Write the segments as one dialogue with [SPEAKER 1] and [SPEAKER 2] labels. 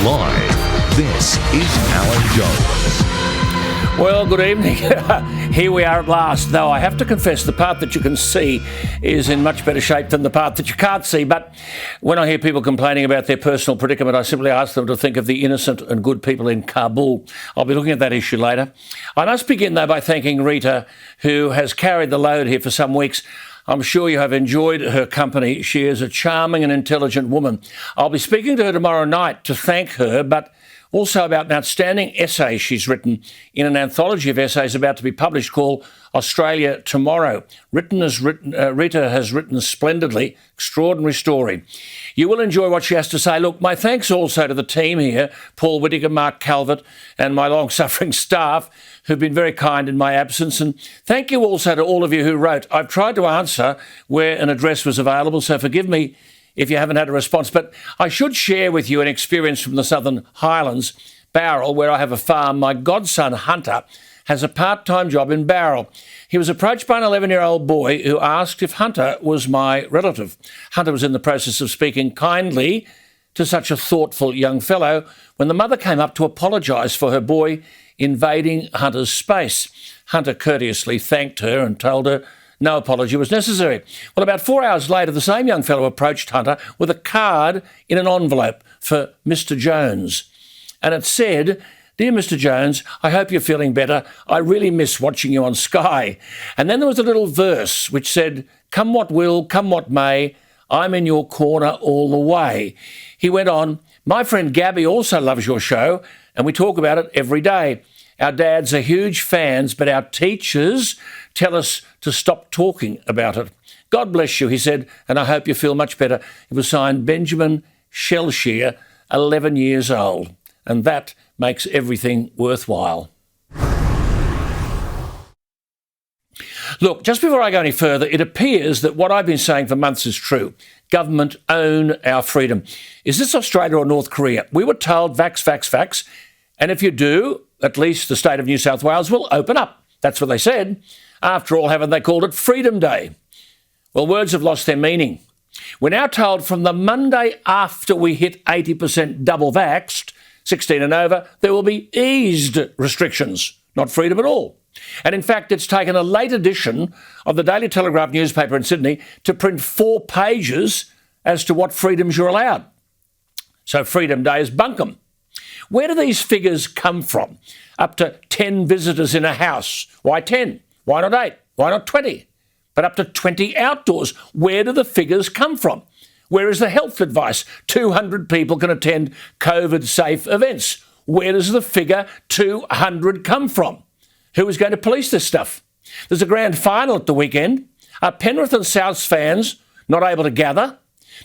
[SPEAKER 1] Live, this is Alan Jones.
[SPEAKER 2] Well, good evening. Here we are at last, though I have to confess the part that you can see is in much better shape than the part that you can't see. But when I hear people complaining about their personal predicament, I simply ask them to think of the innocent and good people in Kabul. I'll be looking at that issue later. I must begin, though, by thanking Rita, who has carried the load here for some weeks. I'm sure you have enjoyed her company. She is a charming and intelligent woman. I'll be speaking to her tomorrow night to thank her, but also about an outstanding essay she's written in an anthology of essays about to be published called Australia Tomorrow. Rita has written splendidly, extraordinary story. You will enjoy what she has to say. Look, my thanks also to the team here, Paul Whittaker, Mark Calvert, and my long-suffering staff who've been very kind in my absence. And thank you also to all of you who wrote. I've tried to answer where an address was available, so forgive me if you haven't had a response. But I should share with you an experience from the Southern Highlands, Bowral, where I have a farm. My godson, Hunter, has a part-time job in Bowral. He was approached by an 11-year-old boy who asked if Hunter was my relative. Hunter was in the process of speaking kindly to such a thoughtful young fellow when the mother came up to apologise for her boy invading Hunter's space. Hunter courteously thanked her and told her no apology was necessary. Well, about 4 hours later, the same young fellow approached Hunter with a card in an envelope for Mr. Jones. And it said, "Dear Mr. Jones, I hope you're feeling better. I really miss watching you on Sky." And then there was a little verse which said, "Come what will, come what may, I'm in your corner all the way." He went on, "My friend Gabby also loves your show, and we talk about it every day. Our dads are huge fans, but our teachers tell us to stop talking about it. God bless you," he said, "and I hope you feel much better." It was signed Benjamin Shellshear, 11 years old. And that makes everything worthwhile. Look, just before I go any further, it appears that what I've been saying for months is true. Government own our freedom. Is this Australia or North Korea? We were told vax, vax, vax. And if you do, at least the state of New South Wales will open up. That's what they said. After all, haven't they called it Freedom Day? Well, words have lost their meaning. We're now told from the Monday after we hit 80% double vaxxed, 16 and over, there will be eased restrictions, not freedom at all. And in fact, it's taken a late edition of the Daily Telegraph newspaper in Sydney to print 4 pages as to what freedoms you're allowed. So Freedom Day is bunkum. Where do these figures come from? Up to 10 visitors in a house. Why 10? Why not 8? Why not 20? But up to 20 outdoors. Where do the figures come from? Where is the health advice? 200 people can attend COVID-safe events. Where does the figure 200 come from? Who is going to police this stuff? There's a grand final at the weekend. Are Penrith and Souths fans not able to gather?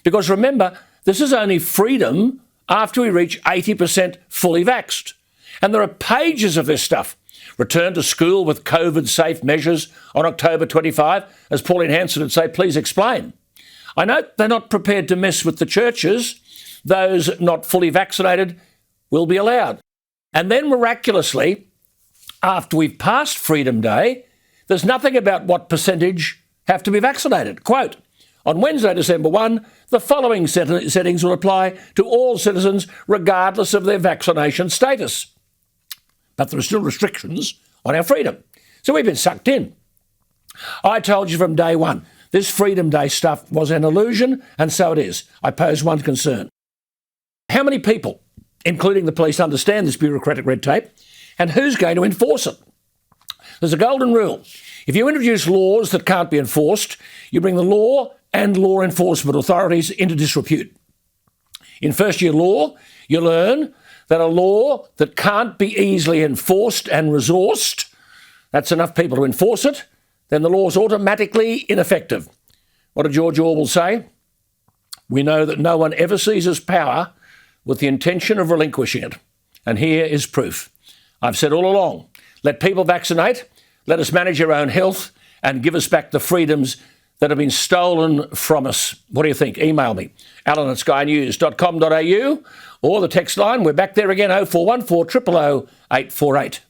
[SPEAKER 2] Because remember, this is only freedom after we reach 80% fully vaxxed. And there are pages of this stuff. Return to school with COVID-safe measures on October 25. As Pauline Hanson would say, please explain. I note they're not prepared to mess with the churches. Those not fully vaccinated will be allowed. And then miraculously, after we've passed Freedom Day, there's nothing about what percentage have to be vaccinated. Quote, on Wednesday, December 1, the following settings will apply to all citizens regardless of their vaccination status. But there are still restrictions on our freedom. So we've been sucked in. I told you from day one, this Freedom Day stuff was an illusion, and so it is. I pose one concern. How many people, including the police, understand this bureaucratic red tape, and who's going to enforce it? There's a golden rule. If you introduce laws that can't be enforced, you bring the law and law enforcement authorities into disrepute. In first-year law, you learn that a law that can't be easily enforced and resourced, that's enough people to enforce it, then the law is automatically ineffective. What did George Orwell say? We know that no one ever seizes power with the intention of relinquishing it. And here is proof. I've said all along, let people vaccinate, let us manage our own health and give us back the freedoms that have been stolen from us. What do you think? Email me, alan@skynews.com.au or the text line. We're back there again, 0414 000 848.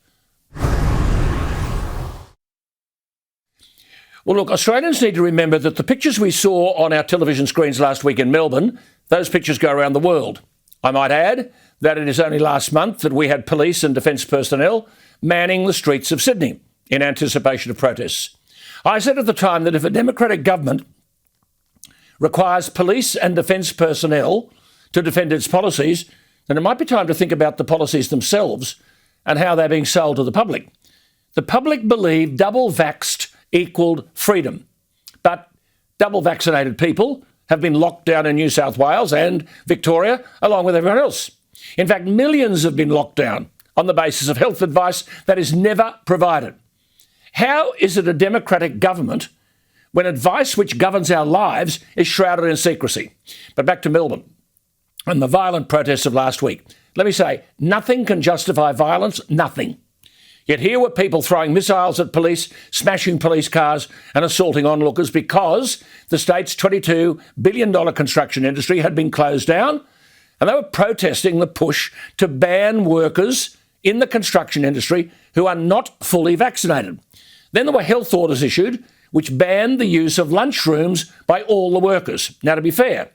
[SPEAKER 2] Well, look, Australians need to remember that the pictures we saw on our television screens last week in Melbourne, those pictures go around the world. I might add that it is only last month that we had police and defence personnel manning the streets of Sydney in anticipation of protests. I said at the time that if a democratic government requires police and defence personnel to defend its policies, then it might be time to think about the policies themselves and how they're being sold to the public. The public believed double vaxxed equaled freedom, but double vaccinated people have been locked down in New South Wales and Victoria, along with everyone else. In fact, millions have been locked down on the basis of health advice that is never provided. How is it a democratic government when advice which governs our lives is shrouded in secrecy? But back to Melbourne and the violent protests of last week. Let me say, nothing can justify violence, nothing. Yet here were people throwing missiles at police, smashing police cars and assaulting onlookers because the state's $22 billion construction industry had been closed down, and they were protesting the push to ban workers in the construction industry who are not fully vaccinated. Then there were health orders issued which banned the use of lunchrooms by all the workers. Now, to be fair,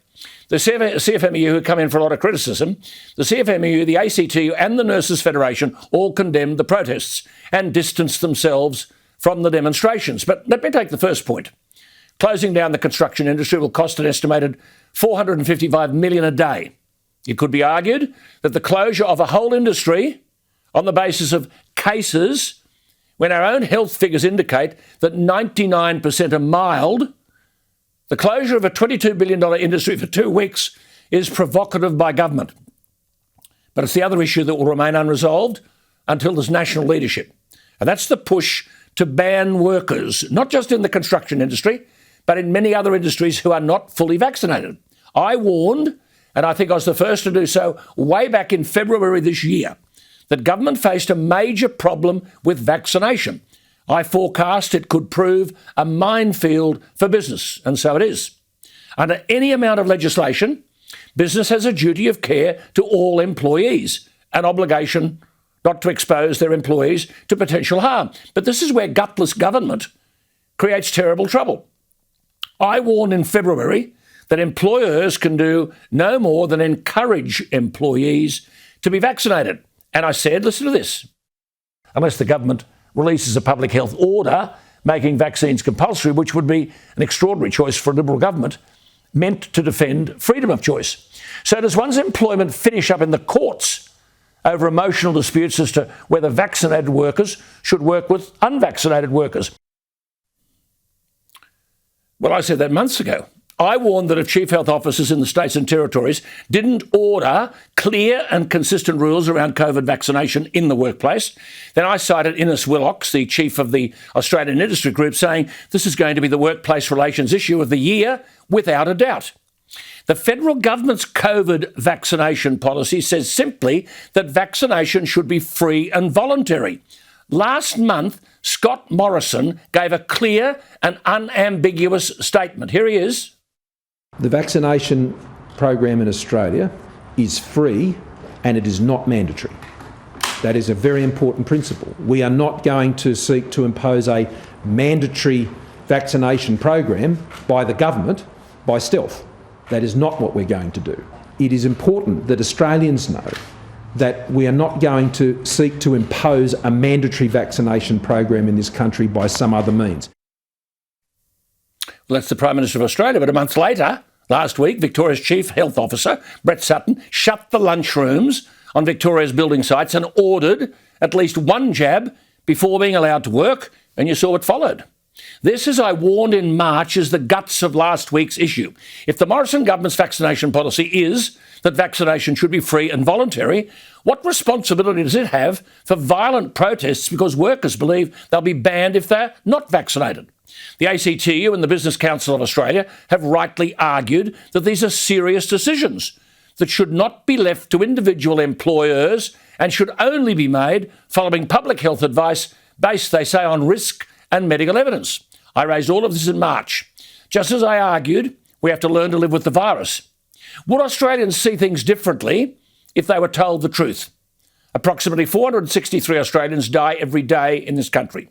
[SPEAKER 2] the CFMEU, who come in for a lot of criticism, the CFMEU, the ACTU and the Nurses Federation all condemned the protests and distanced themselves from the demonstrations. But let me take the first point. Closing down the construction industry will cost an estimated $455 million a day. It could be argued that the closure of a whole industry on the basis of cases, when our own health figures indicate that 99% are mild, the closure of a $22 billion industry for 2 weeks is provocative by government. But it's the other issue that will remain unresolved until there's national leadership. And that's the push to ban workers, not just in the construction industry, but in many other industries who are not fully vaccinated. I warned, and I think I was the first to do so way back in February this year, that government faced a major problem with vaccination. I forecast it could prove a minefield for business, and so it is. Under any amount of legislation, business has a duty of care to all employees, an obligation not to expose their employees to potential harm. But this is where gutless government creates terrible trouble. I warned in February that employers can do no more than encourage employees to be vaccinated. And I said, listen to this, unless the government releases a public health order making vaccines compulsory, which would be an extraordinary choice for a Liberal government, meant to defend freedom of choice. So does one's employment finish up in the courts over emotional disputes as to whether vaccinated workers should work with unvaccinated workers? Well, I said that months ago. I warned that if chief health officers in the states and territories didn't order clear and consistent rules around COVID vaccination in the workplace, then I cited Innes Willox, the chief of the Australian Industry Group, saying this is going to be the workplace relations issue of the year, without a doubt. The federal government's COVID vaccination policy says simply that vaccination should be free and voluntary. Last month, Scott Morrison gave a clear and unambiguous statement. Here he is.
[SPEAKER 3] The vaccination program in Australia is free and it is not mandatory. That is a very important principle. We are not going to seek to impose a mandatory vaccination program by the government by stealth. That is not what we're going to do. It is important that Australians know that we are not going to seek to impose a mandatory vaccination program in this country by some other means.
[SPEAKER 2] Well, that's the Prime Minister of Australia, but a month later, last week, Victoria's Chief Health Officer, Brett Sutton, shut the lunchrooms on Victoria's building sites and ordered at least one jab before being allowed to work, and you saw what followed. This, as I warned in March, is the guts of last week's issue. If the Morrison government's vaccination policy is that vaccination should be free and voluntary, what responsibility does it have for violent protests because workers believe they'll be banned if they're not vaccinated? The ACTU and the Business Council of Australia have rightly argued that these are serious decisions that should not be left to individual employers and should only be made following public health advice based, they say, on risk and medical evidence. I raised all of this in March. Just as I argued, we have to learn to live with the virus. Would Australians see things differently if they were told the truth? Approximately 463 Australians die every day in this country.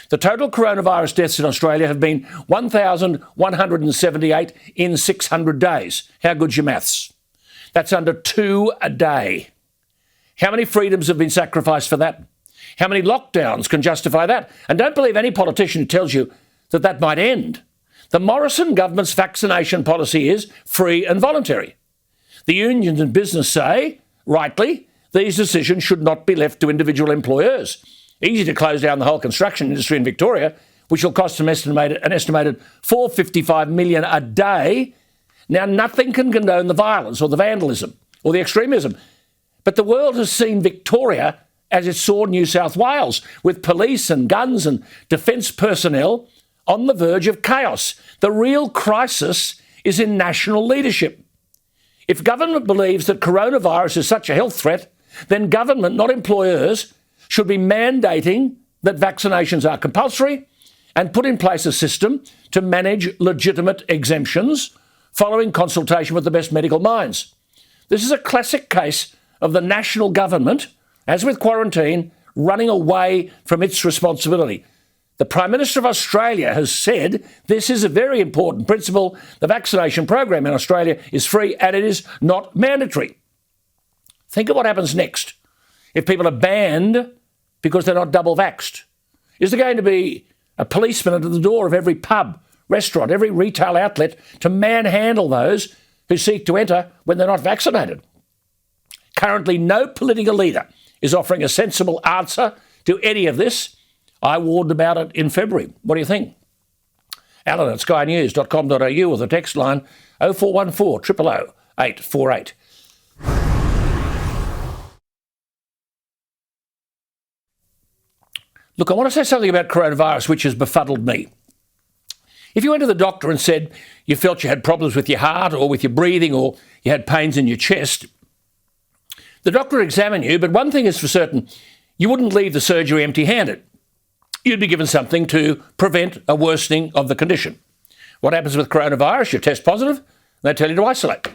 [SPEAKER 2] The total coronavirus deaths in Australia have been 1,178 in 600 days. How good's your maths? That's under 2 a day. How many freedoms have been sacrificed for that? How many lockdowns can justify that? And don't believe any politician who tells you that that might end. The Morrison government's vaccination policy is free and voluntary. The unions and business say, rightly, these decisions should not be left to individual employers. Easy to close down the whole construction industry in Victoria, which will cost an estimated $455 million a day. Now, nothing can condone the violence or the vandalism or the extremism. But the world has seen Victoria as it saw New South Wales, with police and guns and defence personnel on the verge of chaos. The real crisis is in national leadership. If government believes that coronavirus is such a health threat, then government, not employers, should be mandating that vaccinations are compulsory and put in place a system to manage legitimate exemptions following consultation with the best medical minds. This is a classic case of the national government, as with quarantine, running away from its responsibility. The Prime Minister of Australia has said this is a very important principle. The vaccination program in Australia is free and it is not mandatory. Think of what happens next if people are banned because they're not double vaxxed. Is there going to be a policeman at the door of every pub, restaurant, every retail outlet to manhandle those who seek to enter when they're not vaccinated? Currently, no political leader is offering a sensible answer to any of this. I warned about it in February. What do you think? Alan at skynews.com.au or the text line 0414 000 848. Look, I want to say something about coronavirus which has befuddled me. If you went to the doctor and said you felt you had problems with your heart or with your breathing or you had pains in your chest, the doctor would examine you, but one thing is for certain, you wouldn't leave the surgery empty-handed. You'd be given something to prevent a worsening of the condition. What happens with coronavirus? You test positive, and they tell you to isolate.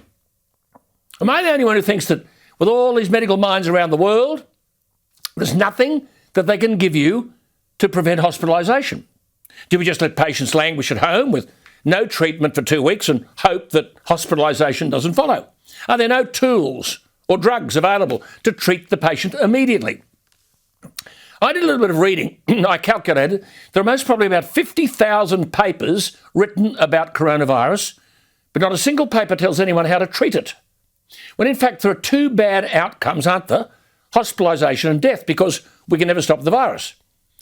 [SPEAKER 2] Am I the only one who thinks that with all these medical minds around the world, there's nothing that they can give you to prevent hospitalisation? Do we just let patients languish at home with no treatment for 2 weeks and hope that hospitalisation doesn't follow? Are there no tools or drugs available to treat the patient immediately? I did a little bit of reading. I calculated there are most probably about 50,000 papers written about coronavirus, but not a single paper tells anyone how to treat it. When in fact there are two bad outcomes, aren't there? Hospitalisation and death, because we can never stop the virus.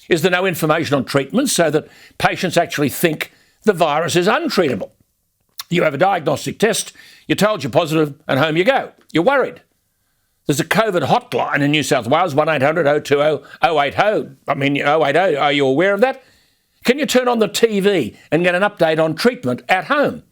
[SPEAKER 2] Is there no information on treatment so that patients actually think the virus is untreatable? You have a diagnostic test, you're told you're positive, and home you go. You're worried. There's a COVID hotline in New South Wales, 1800 020 080. 080, are you aware of that? Can you turn on the TV and get an update on treatment at home?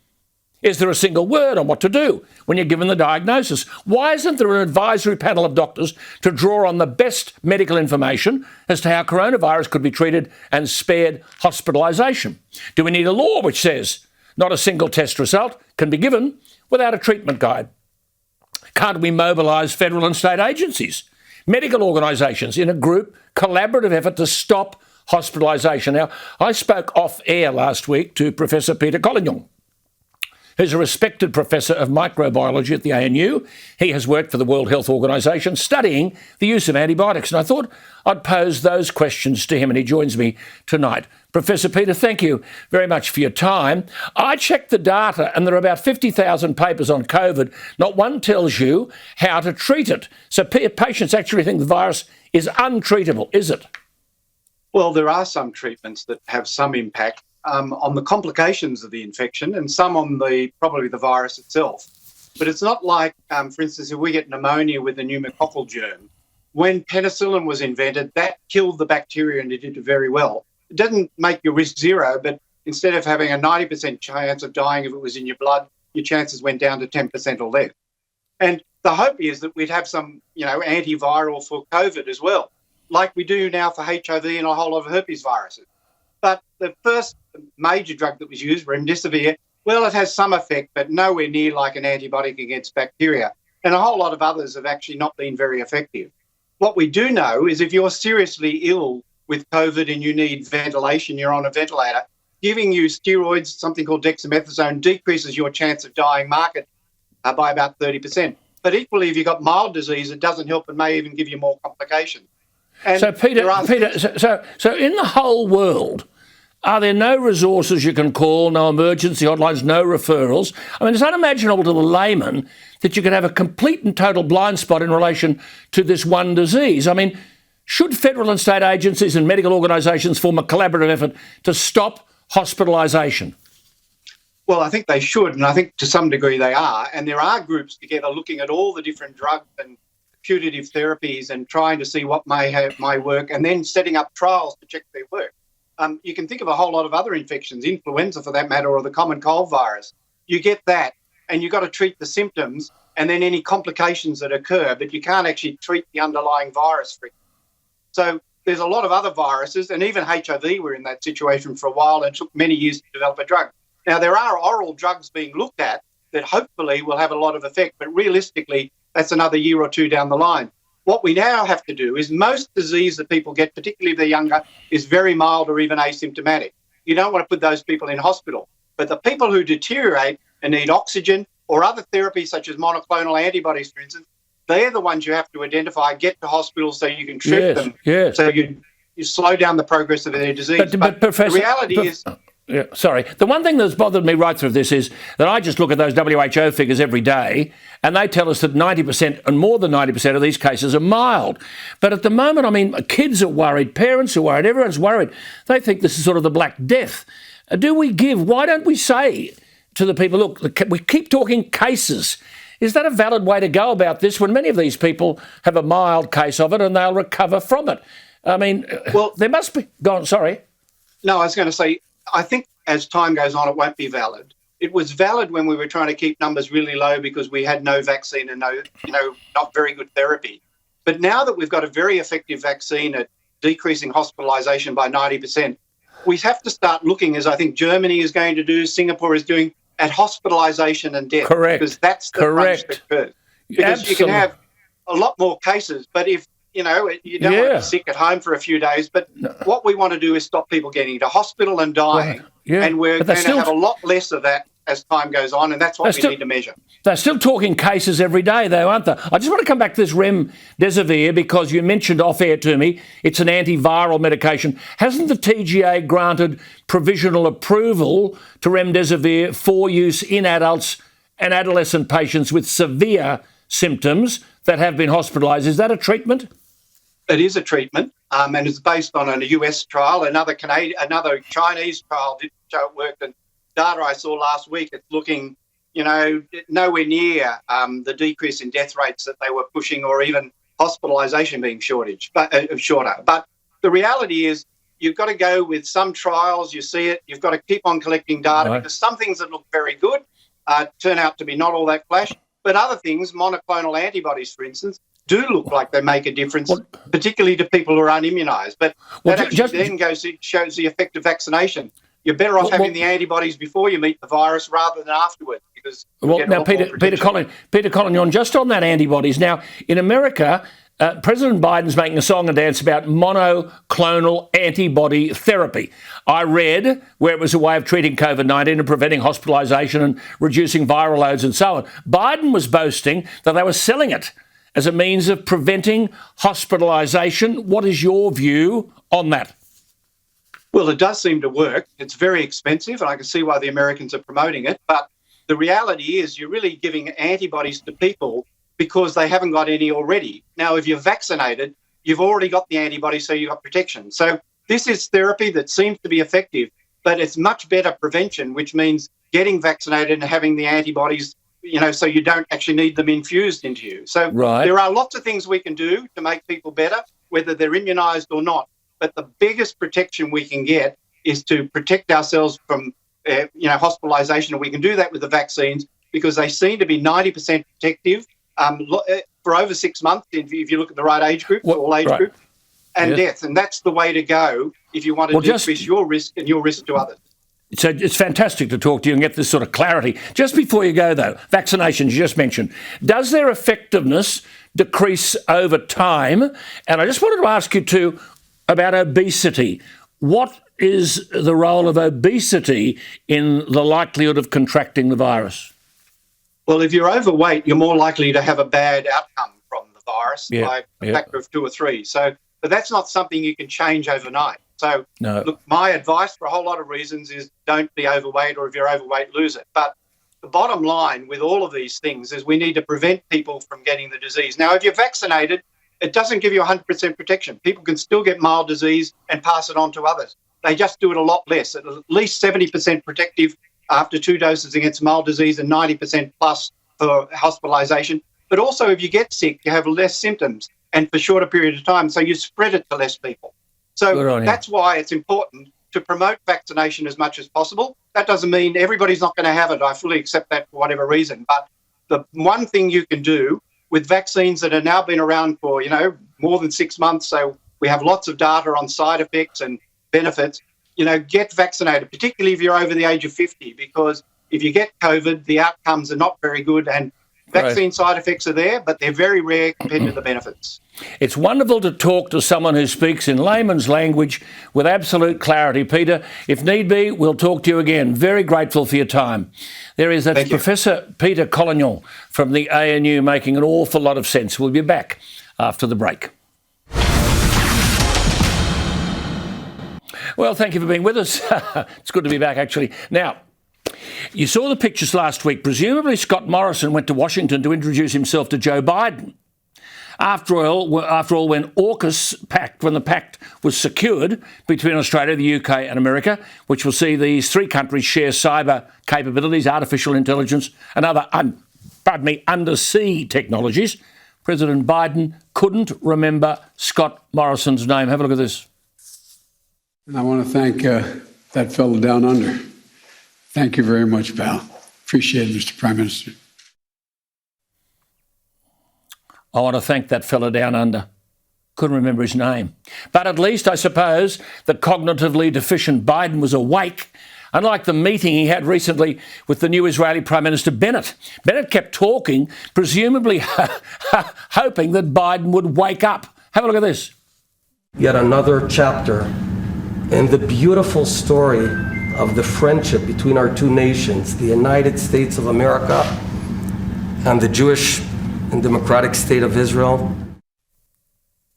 [SPEAKER 2] Is there a single word on what to do when you're given the diagnosis? Why isn't there an advisory panel of doctors to draw on the best medical information as to how coronavirus could be treated and spared hospitalisation? Do we need a law which says not a single test result can be given without a treatment guide? Can't we mobilise federal and state agencies, medical organisations in a group collaborative effort to stop hospitalisation? Now, I spoke off air last week to Professor Peter Collignon, who's a respected professor of microbiology at the ANU. He has worked for the World Health Organization studying the use of antibiotics. And I thought I'd pose those questions to him, and he joins me tonight. Professor Peter, thank you very much for your time. I checked the data, and there are about 50,000 papers on COVID. Not one tells you how to treat it. So patients actually think the virus is untreatable, is it?
[SPEAKER 4] Well, there are some treatments that have some impact on the complications of the infection and some on probably the virus itself. But it's not like, for instance, if we get pneumonia with a pneumococcal germ, when penicillin was invented, that killed the bacteria and it did very well. It doesn't make your risk zero, but instead of having a 90% chance of dying if it was in your blood, your chances went down to 10% or less. And the hope is that we'd have some, antiviral for COVID as well, like we do now for HIV and a whole lot of herpes viruses. But the first major drug that was used, remdesivir, well, it has some effect, but nowhere near like an antibiotic against bacteria. And a whole lot of others have actually not been very effective. What we do know is if you're seriously ill with COVID and you need ventilation, you're on a ventilator, giving you steroids, something called dexamethasone, decreases your chance of dying by about 30%. But equally, if you've got mild disease, it doesn't help and may even give you more complications. And
[SPEAKER 2] So, Peter, so in the whole world, are there no resources you can call, no emergency hotlines, no referrals? I mean, it's unimaginable to the layman that you could have a complete and total blind spot in relation to this one disease. I mean, should federal and state agencies and medical organisations form a collaborative effort to stop hospitalisation?
[SPEAKER 4] Well, I think they should, and I think to some degree they are. And there are groups together looking at all the different drugs and putative therapies and trying to see what may work, and then setting up trials to check their work. You can think of a whole lot of other infections, influenza for that matter, or the common cold virus. You get that, and you've got to treat the symptoms and then any complications that occur, but you can't actually treat the underlying virus. So there's a lot of other viruses, and even HIV were in that situation for a while and took many years to develop a drug. Now, there are oral drugs being looked at that hopefully will have a lot of effect, but realistically, that's another year or two down the line. What we now have to do is most disease that people get, particularly if they're younger, is very mild or even asymptomatic. You don't want to put those people in hospital. But the people who deteriorate and need oxygen or other therapies such as monoclonal antibodies, for instance, they're the ones you have to identify, get to hospital so you can treat them.
[SPEAKER 2] Yes.
[SPEAKER 4] So you slow down the progress of their disease.
[SPEAKER 2] But Professor,
[SPEAKER 4] the reality is...
[SPEAKER 2] Yeah, sorry. The one thing that's bothered me right through this is that I just look at those WHO figures every day and they tell us that 90% and more than 90% of these cases are mild. But at the moment, I mean, kids are worried, parents are worried, everyone's worried. They think this is sort of the Black Death. Why don't we say to the people, look, we keep talking cases. Is that a valid way to go about this when many of these people have a mild case of it and they'll recover from it? I mean, well, there must be... Go on, sorry.
[SPEAKER 4] No, I was going to say, I think as time goes on, it won't be valid. It was valid when we were trying to keep numbers really low because we had no vaccine and not very good therapy. But now that we've got a very effective vaccine at decreasing hospitalisation by 90%, we have to start looking, as I think Germany is going to do, Singapore is doing, at hospitalisation and death.
[SPEAKER 2] Correct.
[SPEAKER 4] Because that's the crunch that occurs. Because you can have a lot more cases, but if you don't want to be sick at home for a few days, but what we want to do is stop people getting to hospital and dying. Yeah. And we're going to have a lot less of that as time goes on, and that's what we need to measure. They're
[SPEAKER 2] still talking cases every day, though, aren't they? I just want to come back to this remdesivir because you mentioned off-air to me it's an antiviral medication. Hasn't the TGA granted provisional approval to remdesivir for use in adults and adolescent patients with severe symptoms that have been hospitalised? Is that a treatment?
[SPEAKER 4] It is a treatment, and it's based on a US trial. Another Chinese trial didn't show it worked, and data I saw last week, it's looking, nowhere near the decrease in death rates that they were pushing, or even hospitalisation being shorter. But the reality is, you've got to go with some trials. You see it. You've got to keep on collecting data because some things that look very good turn out to be not all that flash. But other things, monoclonal antibodies, for instance, do look like they make a difference, particularly to people who are unimmunised. But that actually shows the effect of vaccination. You're better off having the antibodies before you meet the virus rather than afterwards. Because
[SPEAKER 2] now, Peter Collignon, just on that antibodies. Now, in America, President Biden's making a song and dance about monoclonal antibody therapy. I read where it was a way of treating COVID-19 and preventing hospitalisation and reducing viral loads and so on. Biden was boasting that they were selling it as a means of preventing hospitalisation. What is your view on that?
[SPEAKER 4] Well, it does seem to work. It's very expensive, and I can see why the Americans are promoting it. But the reality is you're really giving antibodies to people because they haven't got any already. Now, if you're vaccinated, you've already got the antibodies, so you've got protection. So this is therapy that seems to be effective, but it's much better prevention, which means getting vaccinated and having the antibodies, so you don't actually need them infused into you. So there are lots of things we can do to make people better, whether they're immunised or not. But the biggest protection we can get is to protect ourselves from, hospitalisation. And we can do that with the vaccines because they seem to be 90% protective for over 6 months, if you look at the right age group, all age groups, and death. And that's the way to go if you want to decrease your risk and your risk to others.
[SPEAKER 2] So it's fantastic to talk to you and get this sort of clarity. Just before you go, though, vaccinations you just mentioned, does their effectiveness decrease over time? And I just wanted to ask you too about obesity. What is the role of obesity in the likelihood of contracting the virus?
[SPEAKER 4] Well, if you're overweight, you're more likely to have a bad outcome from the virus by a factor of 2 or 3. But that's not something you can change overnight. So, look, my advice for a whole lot of reasons is don't be overweight, or if you're overweight, lose it. But the bottom line with all of these things is we need to prevent people from getting the disease. Now, if you're vaccinated, it doesn't give you 100% protection. People can still get mild disease and pass it on to others. They just do it a lot less, at least 70% protective after 2 doses against mild disease and 90% plus for hospitalisation. But also, if you get sick, you have less symptoms and for a shorter period of time, so you spread it to less people. So that's why it's important to promote vaccination as much as possible. That doesn't mean everybody's not going to have it. I fully accept that for whatever reason. But the one thing you can do with vaccines that have now been around for, more than 6 months, so we have lots of data on side effects and benefits, get vaccinated, particularly if you're over the age of 50, because if you get COVID, the outcomes are not very good, and vaccine side effects are there, but they're very rare compared to the benefits.
[SPEAKER 2] It's wonderful to talk to someone who speaks in layman's language with absolute clarity. Peter, if need be, we'll talk to you again. Very grateful for your time. That's Professor Peter Collignon from the ANU, making an awful lot of sense. We'll be back after the break. Well, thank you for being with us. It's good to be back, actually. Now, you saw the pictures last week. Presumably Scott Morrison went to Washington to introduce himself to Joe Biden. After all, when the pact was secured between Australia, the UK and America, which will see these 3 countries share cyber capabilities, artificial intelligence and other undersea technologies, President Biden couldn't remember Scott Morrison's name. Have a look at this.
[SPEAKER 5] And I want to thank that fellow down under. Thank you very much, pal. Appreciate it, Mr. Prime Minister.
[SPEAKER 2] I want to thank that fella down under. Couldn't remember his name. But at least, I suppose, the cognitively deficient Biden was awake, unlike the meeting he had recently with the new Israeli Prime Minister Bennett. Bennett kept talking, presumably hoping that Biden would wake up. Have a look at this.
[SPEAKER 6] Yet another chapter in the beautiful story of the friendship between our two nations, the United States of America and the Jewish and democratic state of Israel.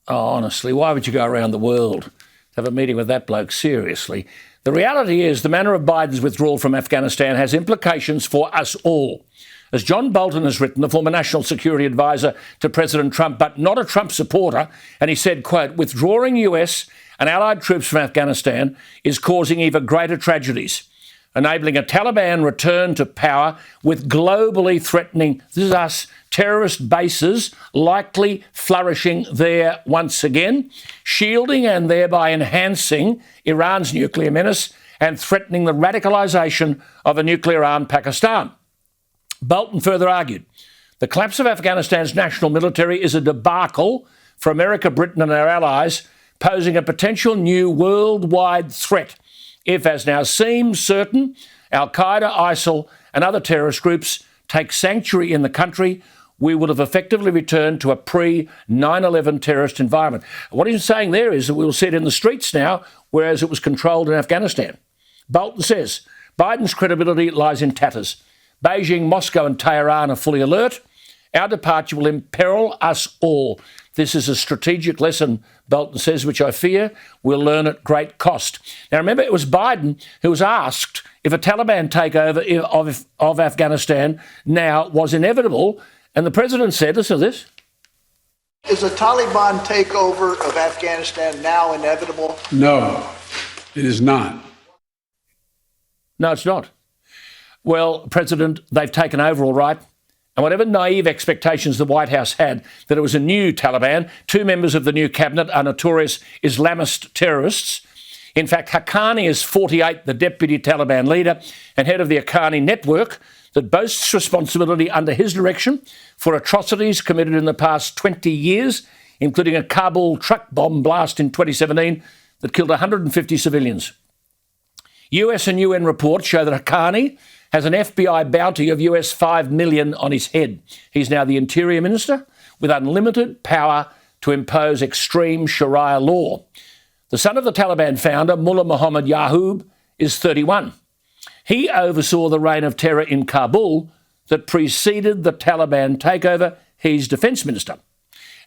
[SPEAKER 2] Oh, honestly, why would you go around the world to have a meeting with that bloke? Seriously. The reality is the manner of Biden's withdrawal from Afghanistan has implications for us all. As John Bolton has written, the former national security advisor to President Trump, but not a Trump supporter, and he said, quote, withdrawing US and allied troops from Afghanistan is causing even greater tragedies, enabling a Taliban return to power with globally threatening, this is us, terrorist bases likely flourishing there once again, shielding and thereby enhancing Iran's nuclear menace and threatening the radicalisation of a nuclear-armed Pakistan. Bolton further argued, the collapse of Afghanistan's national military is a debacle for America, Britain and our allies, posing a potential new worldwide threat if, as now seems certain, Al-Qaeda, ISIL and other terrorist groups take sanctuary in the country, we would have effectively returned to a pre-9/11 terrorist environment. What he's saying there is that we will see it in the streets now, whereas it was controlled in Afghanistan. Bolton says Biden's credibility lies in tatters. Beijing, Moscow and Tehran are fully alert. Our departure will imperil us all. This is a strategic lesson, Bolton says, which I fear we'll learn at great cost. Now, remember, it was Biden who was asked if a Taliban takeover of Afghanistan now was inevitable. And the president said, listen to this.
[SPEAKER 7] Is a Taliban takeover of Afghanistan now inevitable?
[SPEAKER 5] No, it is not.
[SPEAKER 2] No, it's not. Well, President, they've taken over all right. And whatever naive expectations the White House had that it was a new Taliban, 2 members of the new cabinet are notorious Islamist terrorists. In fact, Haqqani is 48, the deputy Taliban leader and head of the Haqqani network that boasts responsibility under his direction for atrocities committed in the past 20 years, including a Kabul truck bomb blast in 2017 that killed 150 civilians. US and UN reports show that Haqqani has an FBI bounty of US $5 million on his head. He's now the Interior Minister with unlimited power to impose extreme Sharia law. The son of the Taliban founder, Mullah Muhammad Yaqub, is 31. He oversaw the reign of terror in Kabul that preceded the Taliban takeover. He's Defence Minister.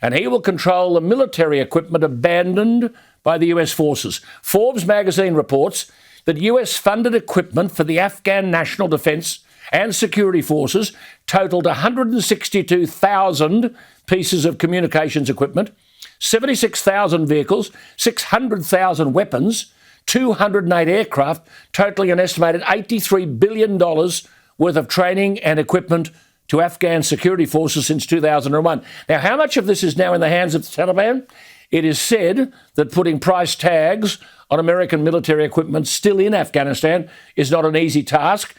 [SPEAKER 2] And he will control the military equipment abandoned by the US forces. Forbes magazine reports that US-funded equipment for the Afghan National Defence and Security Forces totaled 162,000 pieces of communications equipment, 76,000 vehicles, 600,000 weapons, 208 aircraft, totaling an estimated $83 billion worth of training and equipment to Afghan security forces since 2001. Now, how much of this is now in the hands of the Taliban? It is said that putting price tags on American military equipment still in Afghanistan is not an easy task.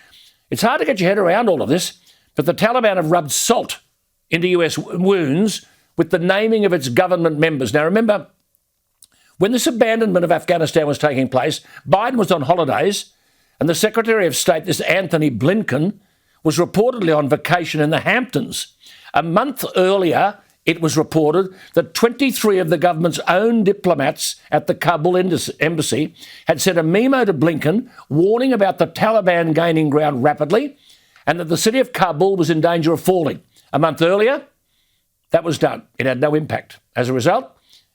[SPEAKER 2] It's hard to get your head around all of this, but the Taliban have rubbed salt into US wounds with the naming of its government members. Now, remember, when this abandonment of Afghanistan was taking place, Biden was on holidays, and the Secretary of State, this Anthony Blinken, was reportedly on vacation in the Hamptons. A month earlier, it was reported that 23 of the government's own diplomats at the Kabul embassy had sent a memo to Blinken warning about the Taliban gaining ground rapidly and that the city of Kabul was in danger of falling. A month earlier, that was done. It had no impact. As a result,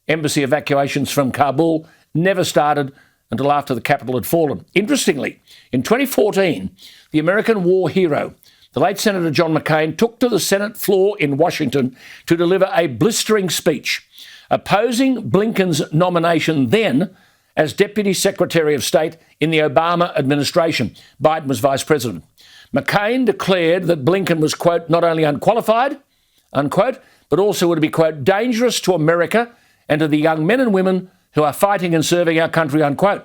[SPEAKER 2] embassy evacuations from Kabul never started until after the capital had fallen. Interestingly, in 2014, the American war hero, the late Senator John McCain, took to the Senate floor in Washington to deliver a blistering speech opposing Blinken's nomination then as Deputy Secretary of State in the Obama administration. Biden was Vice President. McCain declared that Blinken was, quote, not only unqualified, unquote, but also would be, quote, dangerous to America and to the young men and women who are fighting and serving our country, unquote.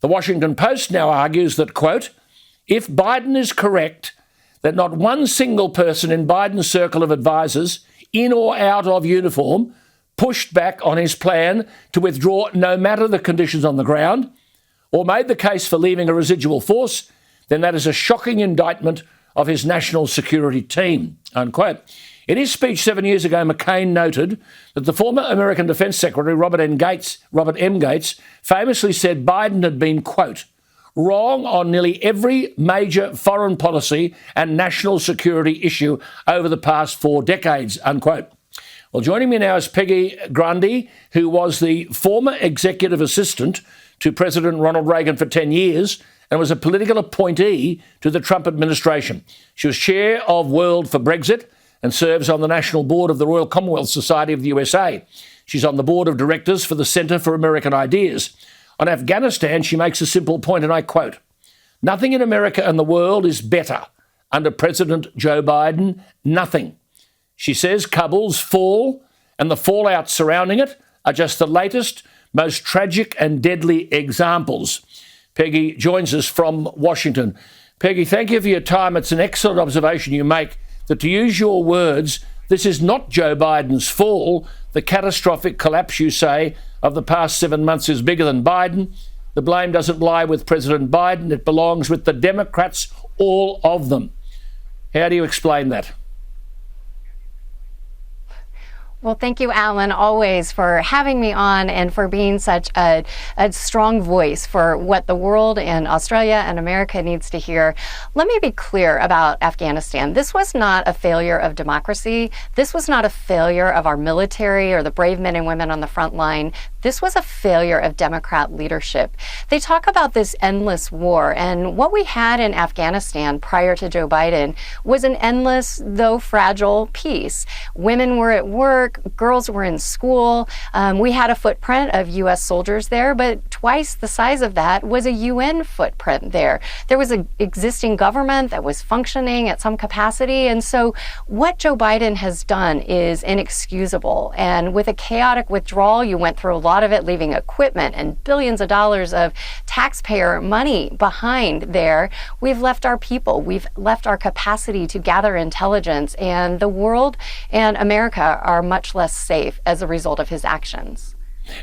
[SPEAKER 2] The Washington Post now argues that, quote, if Biden is correct, that not one single person in Biden's circle of advisors, in or out of uniform, pushed back on his plan to withdraw no matter the conditions on the ground, or made the case for leaving a residual force, then that is a shocking indictment of his national security team, unquote. In his speech 7 years ago, McCain noted that the former American Defense Secretary, Robert M. Gates, famously said Biden had been, quote, wrong on nearly every major foreign policy and national security issue over the past 4 decades, unquote. Well, joining me now is Peggy Grundy, who was the former executive assistant to President Ronald Reagan for 10 years and was a political appointee to the Trump administration. She was chair of World for Brexit and serves on the national board of the Royal Commonwealth Society of the USA. She's on the board of directors for the Centre for American Ideas. On Afghanistan, she makes a simple point, and I quote, nothing in America and the world is better under President Joe Biden, nothing. She says Kabul's fall and the fallout surrounding it are just the latest, most tragic and deadly examples. Peggy joins us from Washington. Peggy, thank you for your time. It's an excellent observation you make that, to use your words, this is not Joe Biden's fall. The catastrophic collapse, you say, of the past 7 months is bigger than Biden. The blame doesn't lie with President Biden. It belongs with the Democrats, all of them. How do you explain that?
[SPEAKER 8] Well, thank you, Alan, always for having me on and for being such a strong voice for what the world and Australia and America needs to hear. Let me be clear about Afghanistan. This was not a failure of democracy. This was not a failure of our military or the brave men and women on the front line. This was a failure of Democrat leadership. They talk about this endless war, and what we had in Afghanistan prior to Joe Biden was an endless, though fragile, peace. Women were at work. Girls were in school. We had a footprint of U.S. soldiers there, but twice the size of that was a UN footprint there. There was an existing government that was functioning at some capacity. And so what Joe Biden has done is inexcusable. And with a chaotic withdrawal, you went through a lot of it, leaving equipment and billions of dollars of taxpayer money behind there. We've left our people. We've left our capacity to gather intelligence. And the world and America are much less safe as a result of his actions.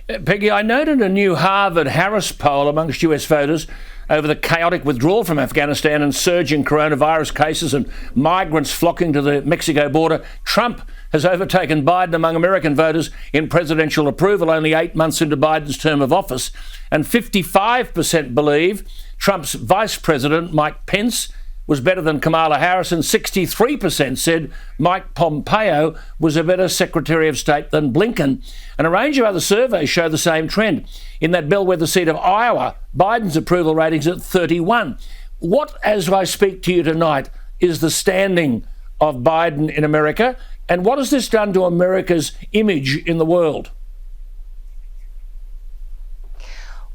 [SPEAKER 2] Peggy, I noted a new Harvard-Harris poll amongst US voters over the chaotic withdrawal from Afghanistan and surging coronavirus cases and migrants flocking to the Mexico border. Trump has overtaken Biden among American voters in presidential approval only 8 months into Biden's term of office. And 55% believe Trump's Vice President, Mike Pence, was better than Kamala Harris, and 63% said Mike Pompeo was a better Secretary of State than Blinken. And a range of other surveys show the same trend. In that bellwether seat of Iowa, Biden's approval rating's at 31. What, as I speak to you tonight, is the standing of Biden in America, and what has this done to America's image in the world?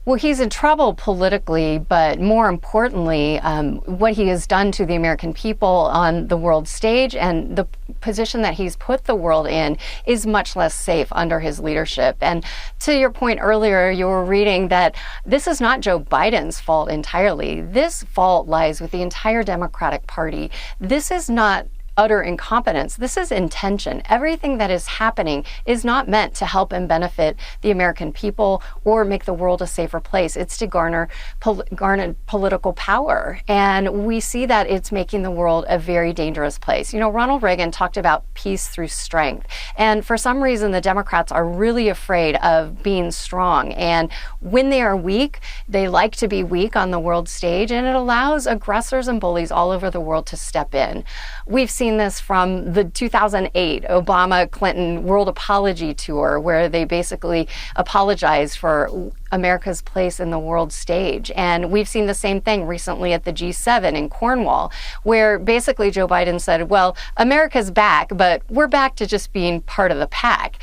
[SPEAKER 8] Well, he's in trouble politically, but more importantly, what he has done to the American people on the world stage and the position that he's put the world in is much less safe under his leadership. And to your point earlier, you were reading that this is not Joe Biden's fault entirely. This fault lies with the entire Democratic Party. This is not utter incompetence. This is intention. Everything that is happening is not meant to help and benefit the American people or make the world a safer place. It's to garner political power. And we see that it's making the world a very dangerous place. You know, Ronald Reagan talked about peace through strength. And for some reason, the Democrats are really afraid of being strong. And when they are weak, they like to be weak on the world stage, and it allows aggressors and bullies all over the world to step in. We've seen this from the 2008 Obama-Clinton World Apology Tour, where they basically apologized for America's place in the world stage. And we've seen the same thing recently at the G7 in Cornwall, where basically Joe Biden said, well, America's back, but we're back to just being part of the pack.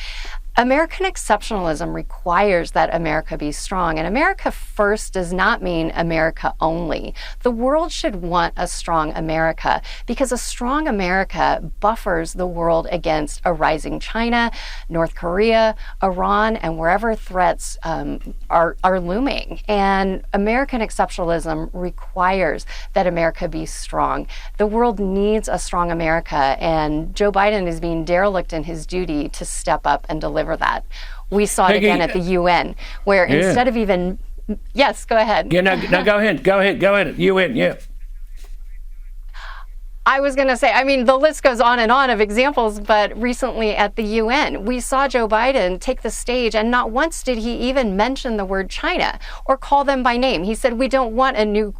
[SPEAKER 8] American exceptionalism requires that America be strong, and America first does not mean America only. The world should want a strong America because a strong America buffers the world against a rising China, North Korea, Iran, and wherever threats are looming. And American exceptionalism requires that America be strong. The world needs a strong America, and Joe Biden is being derelict in his duty to step up and deliver that. We saw it again at the UN, where instead of even, yes, go ahead.
[SPEAKER 2] Yeah, no, go ahead. UN, yeah.
[SPEAKER 8] I was going to say, I mean, the list goes on and on of examples, but recently at the UN, we saw Joe Biden take the stage, and not once did he even mention the word China or call them by name. He said, we don't want a new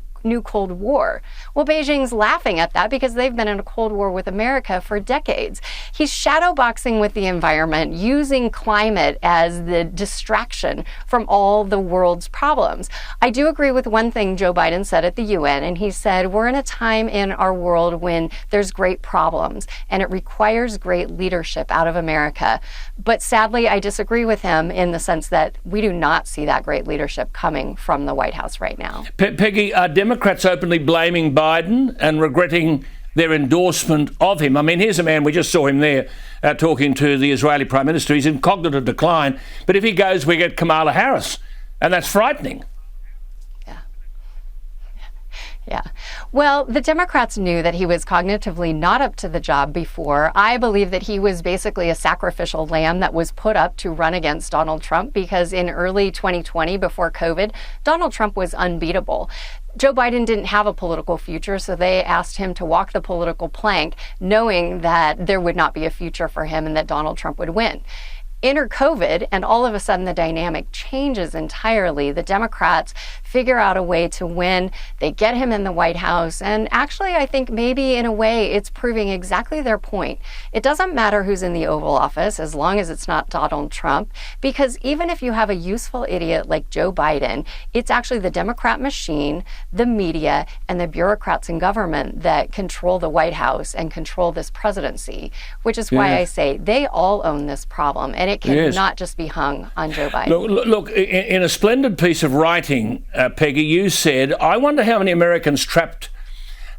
[SPEAKER 8] Cold War. Well, Beijing's laughing at that because they've been in a Cold War with America for decades. He's shadowboxing with the environment, using climate as the distraction from all the world's problems. I do agree with one thing Joe Biden said at the UN, and he said, we're in a time in our world when there's great problems, and it requires great leadership out of America. But sadly, I disagree with him in the sense that we do not see that great leadership coming from the White House right now.
[SPEAKER 2] Peggy, Democrats openly blaming Biden and regretting their endorsement of him. I mean, here's a man, we just saw him there talking to the Israeli Prime Minister. He's in cognitive decline. But if he goes, we get Kamala Harris. And that's frightening.
[SPEAKER 8] Yeah. Well, the Democrats knew that he was cognitively not up to the job before. I believe that he was basically a sacrificial lamb that was put up to run against Donald Trump because in early 2020, before COVID, Donald Trump was unbeatable. Joe Biden didn't have a political future, so they asked him to walk the political plank, knowing that there would not be a future for him and that Donald Trump would win. Enter COVID, and all of a sudden the dynamic changes entirely. The Democrats figure out a way to win. They get him in the White House. And actually, I think maybe in a way it's proving exactly their point. It doesn't matter who's in the Oval Office as long as it's not Donald Trump, because even if you have a useful idiot like Joe Biden, it's actually the Democrat machine, the media, and the bureaucrats in government that control the White House and control this presidency, which is why I say they all own this problem. And it cannot just be hung on Joe Biden.
[SPEAKER 2] Look, in a splendid piece of writing, Peggy, you said, I wonder how many Americans trapped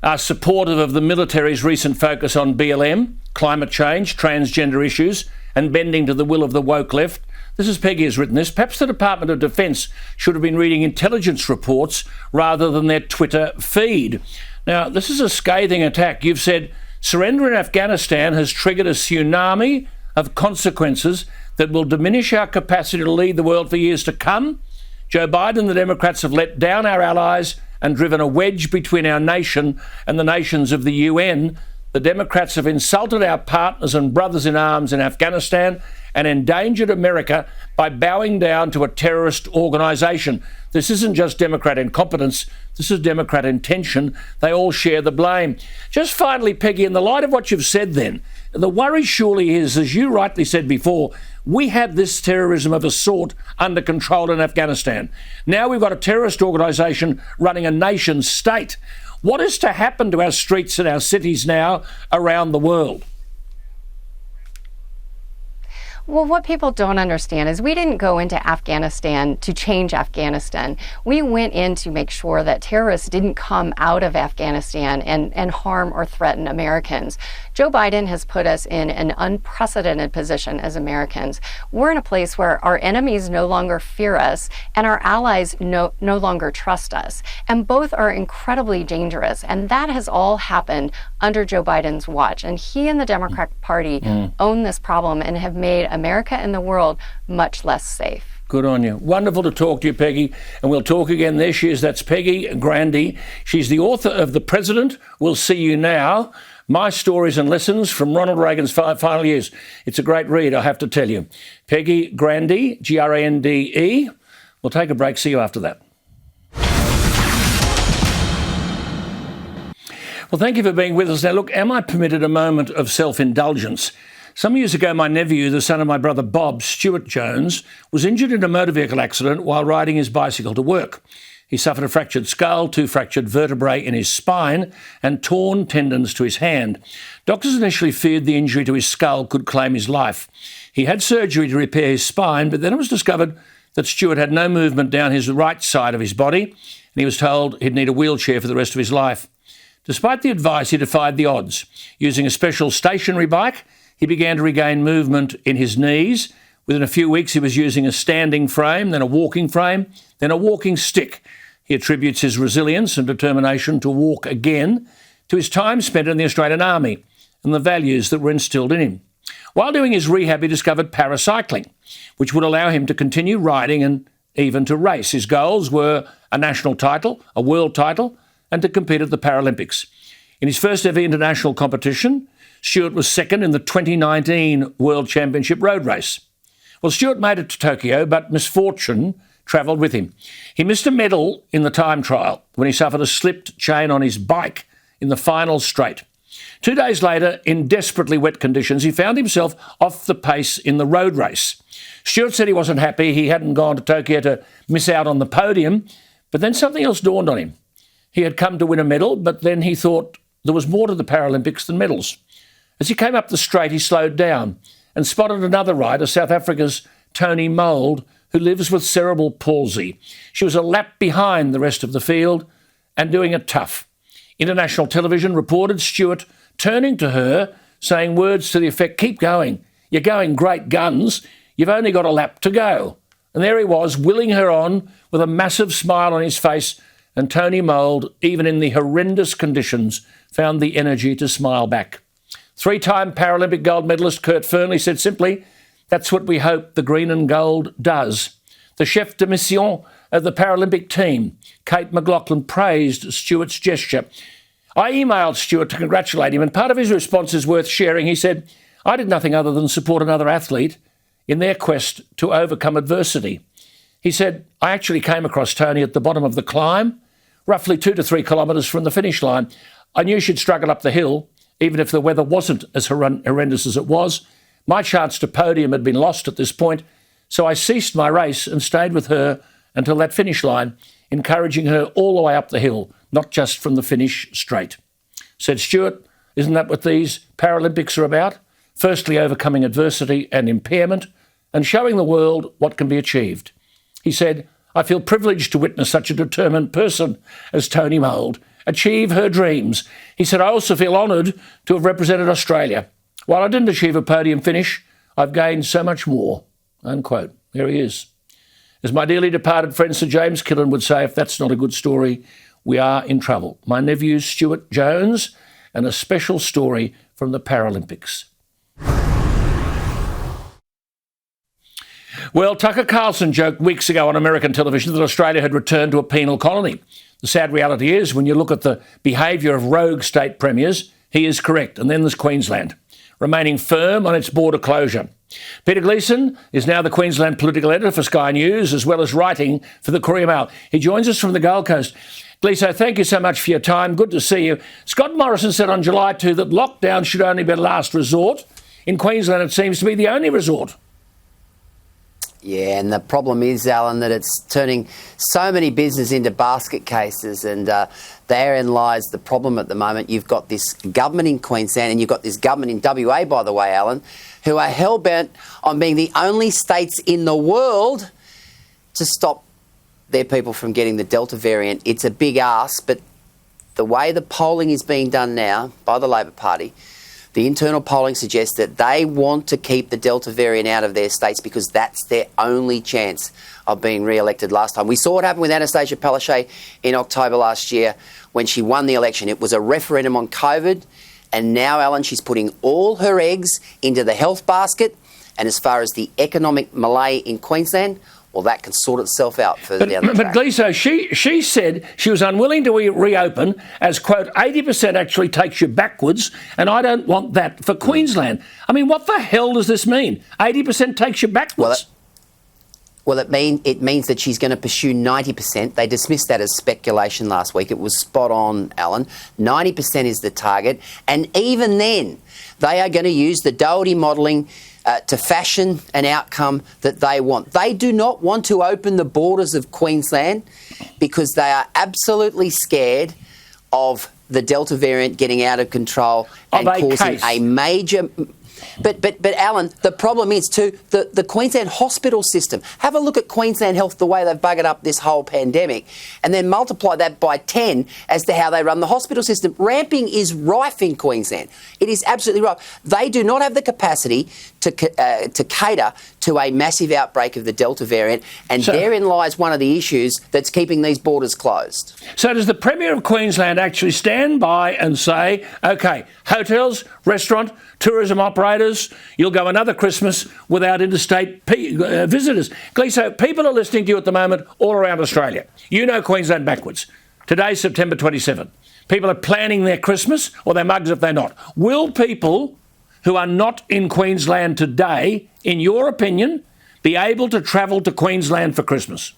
[SPEAKER 2] are supportive of the military's recent focus on BLM, climate change, transgender issues, and bending to the will of the woke left. This is Peggy has written this. Perhaps the Department of Defence should have been reading intelligence reports rather than their Twitter feed. Now, this is a scathing attack. You've said surrender in Afghanistan has triggered a tsunami of consequences that will diminish our capacity to lead the world for years to come. Joe Biden and the Democrats have let down our allies and driven a wedge between our nation and the nations of the UN. The Democrats have insulted our partners and brothers in arms in Afghanistan and endangered America by bowing down to a terrorist organisation. This isn't just Democrat incompetence, this is Democrat intention. They all share the blame. Just finally, Peggy, in the light of what you've said then, the worry surely is, as you rightly said before, we have this terrorism of a sort under control in Afghanistan. Now we've got a terrorist organisation running a nation state. What is to happen to our streets and our cities now around the world?
[SPEAKER 8] Well, what people don't understand is we didn't go into Afghanistan to change Afghanistan. We went in to make sure that terrorists didn't come out of Afghanistan and harm or threaten Americans. Joe Biden has put us in an unprecedented position as Americans. We're in a place where our enemies no longer fear us and our allies no longer trust us. And both are incredibly dangerous. And that has all happened under Joe Biden's watch. And he and the Democratic Party own this problem and have made America and the world much less safe.
[SPEAKER 2] Good on you. Wonderful to talk to you, Peggy. And we'll talk again. There she is. That's Peggy Grandy. She's the author of The President Will See You Now, My Stories and Lessons from Ronald Reagan's Final Years. It's a great read, I have to tell you. Peggy Grandy, Grande. We'll take a break. See you after that. Well, thank you for being with us. Now, look, am I permitted a moment of self-indulgence? Some years ago, my nephew, the son of my brother Bob, Stuart Jones, was injured in a motor vehicle accident while riding his bicycle to work. He suffered a fractured skull, 2 fractured vertebrae in his spine and torn tendons to his hand. Doctors initially feared the injury to his skull could claim his life. He had surgery to repair his spine, but then it was discovered that Stuart had no movement down his right side of his body, and he was told he'd need a wheelchair for the rest of his life. Despite the advice, he defied the odds. Using a special stationary bike, he began to regain movement in his knees. Within a few weeks, he was using a standing frame, then a walking frame, then a walking stick. He attributes his resilience and determination to walk again to his time spent in the Australian Army and the values that were instilled in him. While doing his rehab, he discovered paracycling, which would allow him to continue riding and even to race. His goals were a national title, a world title, and to compete at the Paralympics. In his first ever international competition, Stuart was second in the 2019 World Championship road race. Well, Stuart made it to Tokyo, but misfortune travelled with him. He missed a medal in the time trial when he suffered a slipped chain on his bike in the final straight. 2 days later, in desperately wet conditions, he found himself off the pace in the road race. Stuart said he wasn't happy. He hadn't gone to Tokyo to miss out on the podium, but then something else dawned on him. He had come to win a medal, but then he thought there was more to the Paralympics than medals. As he came up the straight, he slowed down and spotted another rider, South Africa's Tony Mould, who lives with cerebral palsy. She was a lap behind the rest of the field and doing it tough. International television reported Stuart turning to her, saying words to the effect, "Keep going. You're going great guns. You've only got a lap to go." And there he was, willing her on with a massive smile on his face, and Tony Mould, even in the horrendous conditions, found the energy to smile back. 3-time Paralympic gold medalist Kurt Fearnley said simply, "That's what we hope the green and gold does." The chef de mission of the Paralympic team, Kate McLaughlin, praised Stuart's gesture. I emailed Stuart to congratulate him, and part of his response is worth sharing. He said, "I did nothing other than support another athlete in their quest to overcome adversity." He said, "I actually came across Tony at the bottom of the climb, roughly 2 to 3 kilometres from the finish line. I knew she'd struggle up the hill, even if the weather wasn't as horrendous as it was. My chance to podium had been lost at this point, so I ceased my race and stayed with her until that finish line, encouraging her all the way up the hill, not just from the finish straight." Said Stuart, "Isn't that what these Paralympics are about? Firstly, overcoming adversity and impairment and showing the world what can be achieved." He said, "I feel privileged to witness such a determined person as Tony Mould achieve her dreams." He said, "I also feel honoured to have represented Australia. While I didn't achieve a podium finish, I've gained so much more." Unquote. There he is. As my dearly departed friend Sir James Killen would say, if that's not a good story, we are in trouble. My nephew Stuart Jones, and a special story from the Paralympics. Well, Tucker Carlson joked weeks ago on American television that Australia had returned to a penal colony. The sad reality is, when you look at the behaviour of rogue state premiers, he is correct. And then there's Queensland, remaining firm on its border closure. Peter Gleeson is now the Queensland political editor for Sky News, as well as writing for the Courier Mail. He joins us from the Gold Coast. Gleeson, thank you so much for your time. Good to see you. Scott Morrison said on July 2 that lockdown should only be a last resort. In Queensland, it seems to be the only resort.
[SPEAKER 9] Yeah, and the problem is, Alan, that it's turning so many business into basket cases, and therein lies the problem at the moment. You've got this government in Queensland and you've got this government in WA, by the way, Alan, who are hell-bent on being the only states in the world to stop their people from getting the Delta variant. It's a big ask, but the way the polling is being done now by the Labor Party, the internal polling suggests that they want to keep the Delta variant out of their states because that's their only chance of being re-elected last time. We saw what happened with Anastasia Palaszczuk in October last year when she won the election. It was a referendum on COVID, and now, Alan, she's putting all her eggs into the health basket. And as far as the economic melee in Queensland, well, that can sort itself out further down the track.
[SPEAKER 2] But Gleeso, she said she was unwilling to reopen as, quote, 80% actually takes you backwards, and I don't want that for Queensland. I mean, what the hell does this mean? 80% takes you backwards?
[SPEAKER 9] Well, it means that she's going to pursue 90%. They dismissed that as speculation last week. It was spot on, Alan. 90% is the target. And even then, they are going to use the Doherty modelling to fashion an outcome that they want. They do not want to open the borders of Queensland because they are absolutely scared of the Delta variant getting out of control and causing a major... But Alan, the problem is too the Queensland hospital system. Have a look at Queensland Health, the way they've buggered up this whole pandemic, and then multiply that by 10 as to how they run the hospital system. Ramping is rife in Queensland. It is absolutely rife. They do not have the capacity to cater to a massive outbreak of the Delta variant, and therein lies one of the issues that's keeping these borders closed.
[SPEAKER 2] So does the Premier of Queensland actually stand by and say, OK, hotels, restaurant, tourism operators, you'll go another Christmas without interstate visitors? Gleeso, people are listening to you at the moment all around Australia. You know Queensland backwards. Today's September 27. People are planning their Christmas, or their mugs if they're not. Will people who are not in Queensland today, in your opinion, be able to travel to Queensland for Christmas?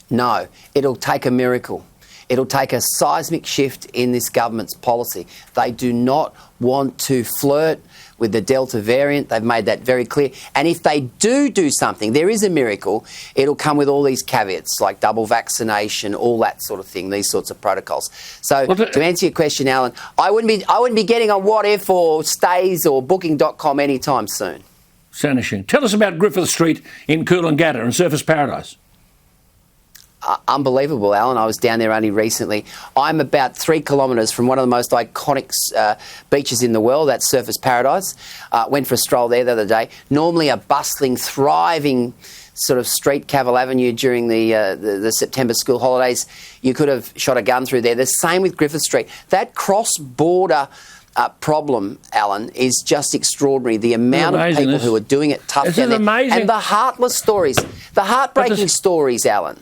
[SPEAKER 9] No, it'll take a miracle. It'll take a seismic shift in this government's policy. They do not want to flirt with the Delta variant. They've made that very clear. And if they do something, there is a miracle, it'll come with all these caveats, like double vaccination, all that sort of thing, these sorts of protocols. So to answer your question, Alan, I wouldn't be getting on What If or Stays or Booking.com anytime soon.
[SPEAKER 2] Astonishing. Tell us about Griffith Street in Coolangatta and Surfers Paradise.
[SPEAKER 9] Unbelievable, Alan. I was down there only recently. I'm about 3 kilometres from one of the most iconic beaches in the world, that's Surfers Paradise. Went for a stroll there the other day. Normally a bustling, thriving sort of street, Cavill Avenue, during the September school holidays. You could have shot a gun through there. The same with Griffith Street. That cross-border problem, Alan, is just extraordinary. The amount of people who are doing it tough down there.
[SPEAKER 2] Amazing.
[SPEAKER 9] And the heartless stories, the heartbreaking stories, Alan.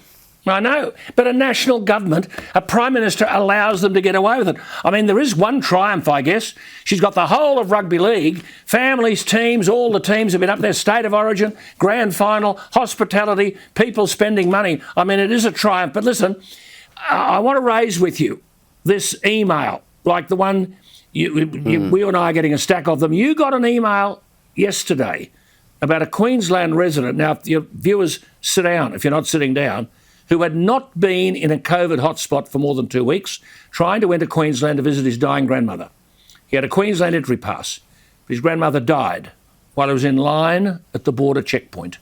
[SPEAKER 2] I know, but a national government, a Prime Minister allows them to get away with it. I mean, there is one triumph, I guess. She's got the whole of rugby league, families, teams, all the teams have been up there, state of origin, grand final, hospitality, people spending money. I mean, it is a triumph. But listen, I want to raise with you this email, like the one we and I are getting a stack of them. You got an email yesterday about a Queensland resident. Now, if your viewers sit down, if you're not sitting down, who had not been in a COVID hotspot for more than 2 weeks, trying to enter Queensland to visit his dying grandmother. He had a Queensland entry pass. His grandmother died while he was in line at the border checkpoint.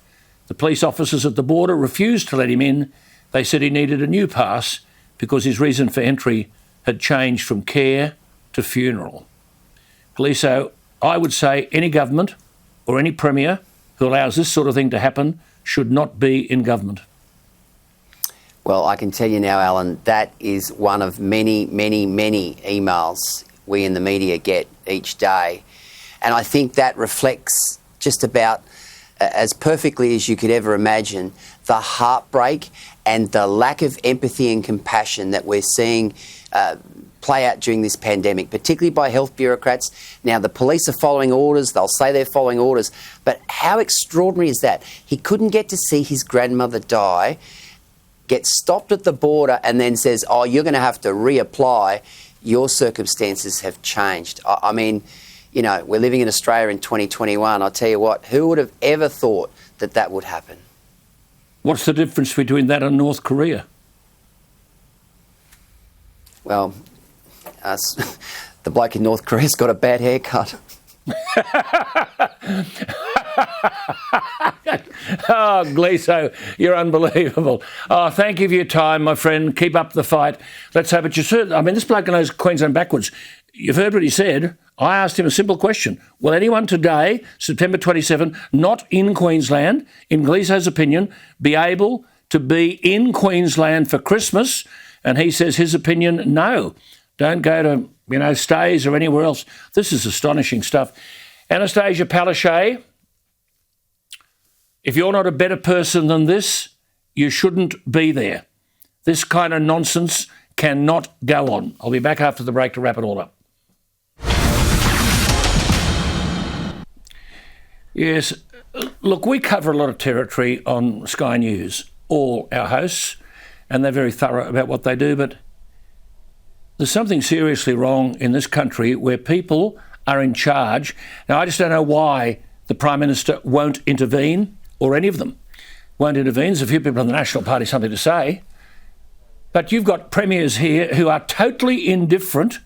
[SPEAKER 2] The police officers at the border refused to let him in. They said he needed a new pass because his reason for entry had changed from care to funeral. Gleeso, I would say any government or any Premier who allows this sort of thing to happen should not be in government.
[SPEAKER 9] Well, I can tell you now, Alan, that is one of many, many, many emails we in the media get each day. And I think that reflects just about as perfectly as you could ever imagine the heartbreak and the lack of empathy and compassion that we're seeing play out during this pandemic, particularly by health bureaucrats. Now, the police are following orders. They'll say they're following orders. But how extraordinary is that? He couldn't get to see his grandmother die, gets stopped at the border and then says, oh, you're going to have to reapply. Your circumstances have changed. I mean, you know, we're living in Australia in 2021. I'll tell you what, who would have ever thought that that would happen?
[SPEAKER 2] What's the difference between that and North Korea?
[SPEAKER 9] Well, the bloke in North Korea's got a bad haircut.
[SPEAKER 2] Oh, Gleeso, you're unbelievable. Oh, thank you for your time, my friend. Keep up the fight. Let's hope it. I mean, this bloke knows Queensland backwards. You've heard what he said. I asked him a simple question. Will anyone today, September 27, not in Queensland, in Gleeso's opinion, be able to be in Queensland for Christmas? And he says his opinion, no. Don't go to, Stays or anywhere else. This is astonishing stuff. Anastasia Palaszczuk, if you're not a better person than this, you shouldn't be there. This kind of nonsense cannot go on. I'll be back after the break to wrap it all up. Yes, look, we cover a lot of territory on Sky News, all our hosts, and they're very thorough about what they do, but there's something seriously wrong in this country where people are in charge. Now, I just don't know why the Prime Minister won't intervene, or any of them won't intervene. There's a few people in the National Party something to say. But you've got premiers here who are totally indifferent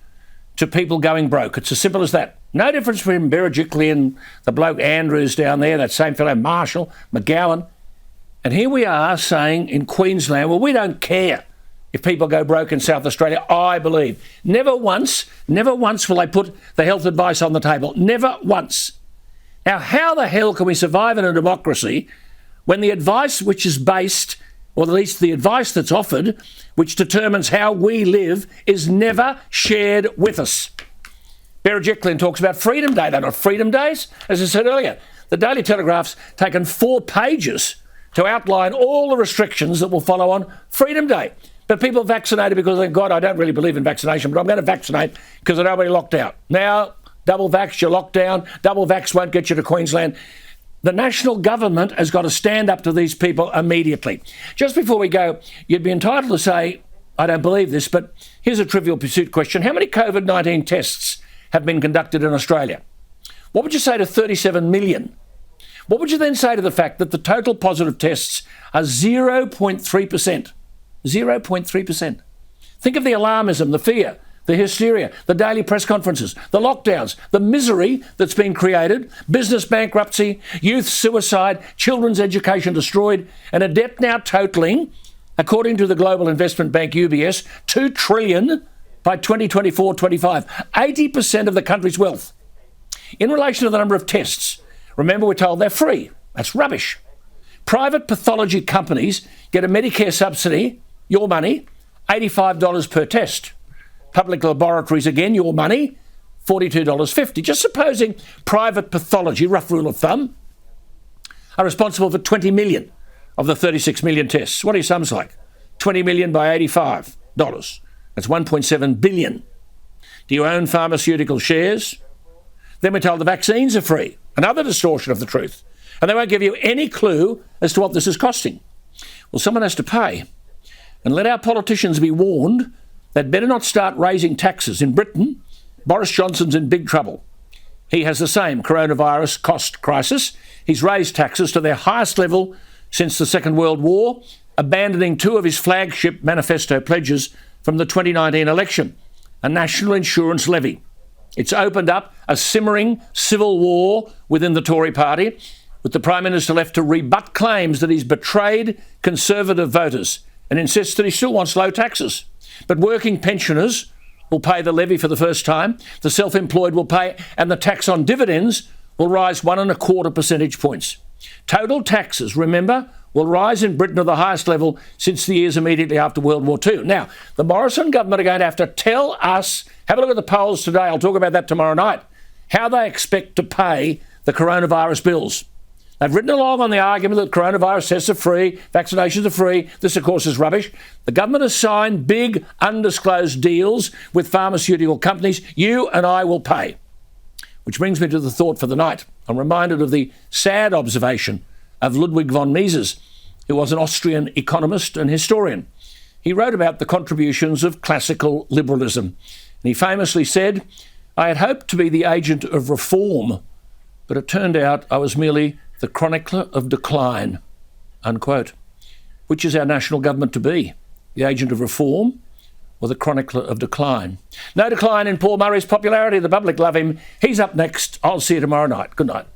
[SPEAKER 2] to people going broke. It's as simple as that. No difference between Berejiklian and the bloke Andrews down there, that same fellow Marshall, McGowan. And here we are saying in Queensland, well, we don't care if people go broke in South Australia, I believe. Never once will they put the health advice on the table. Never once. Now, how the hell can we survive in a democracy when the advice which is based, or at least the advice that's offered, which determines how we live, is never shared with us? Berejiklian talks about Freedom Day. They're not Freedom Days. As I said earlier, the Daily Telegraph's taken 4 pages to outline all the restrictions that will follow on Freedom Day. But people vaccinated because, thank God, I don't really believe in vaccination, but I'm going to vaccinate because I don't want to be locked out. Now, double vax, you're locked down. Double vax won't get you to Queensland. The national government has got to stand up to these people immediately. Just before we go, you'd be entitled to say, I don't believe this, but here's a Trivial Pursuit question. How many COVID-19 tests have been conducted in Australia? What would you say to 37 million? What would you then say to the fact that the total positive tests are 0.3%? 0.3%. Think of the alarmism, the fear, the hysteria, the daily press conferences, the lockdowns, the misery that's been created, business bankruptcy, youth suicide, children's education destroyed, and a debt now totaling, according to the global investment bank UBS, $2 trillion by 2024-25, 80% of the country's wealth. In relation to the number of tests, remember we're told they're free. That's rubbish. Private pathology companies get a Medicare subsidy, your money, $85 per test. Public laboratories, again, your money, $42.50. Just supposing private pathology, rough rule of thumb, are responsible for 20 million of the 36 million tests. What are your sums like? 20 million by $85. That's 1.7 billion. Do you own pharmaceutical shares? Then we're told the vaccines are free. Another distortion of the truth. And they won't give you any clue as to what this is costing. Well, someone has to pay. And let our politicians be warned they'd better not start raising taxes. In Britain, Boris Johnson's in big trouble. He has the same coronavirus cost crisis. He's raised taxes to their highest level since the Second World War, abandoning 2 of his flagship manifesto pledges from the 2019 election, a national insurance levy. It's opened up a simmering civil war within the Tory party, with the Prime Minister left to rebut claims that he's betrayed Conservative voters and insists that he still wants low taxes. But working pensioners will pay the levy for the first time, the self-employed will pay, and the tax on dividends will rise 1.25 percentage points. Total taxes, remember, will rise in Britain to the highest level since the years immediately after World War II. Now, the Morrison government are going to have to tell us, have a look at the polls today, I'll talk about that tomorrow night, how they expect to pay the coronavirus bills. They've written along on the argument that coronavirus tests are free, vaccinations are free. This, of course, is rubbish. The government has signed big, undisclosed deals with pharmaceutical companies. You and I will pay. Which brings me to the thought for the night. I'm reminded of the sad observation of Ludwig von Mises, who was an Austrian economist and historian. He wrote about the contributions of classical liberalism. And he famously said, "I had hoped to be the agent of reform, but it turned out I was merely the chronicler of decline," unquote. Which is our national government to be? The agent of reform or the chronicler of decline? No decline in Paul Murray's popularity. The public love him. He's up next. I'll see you tomorrow night. Good night.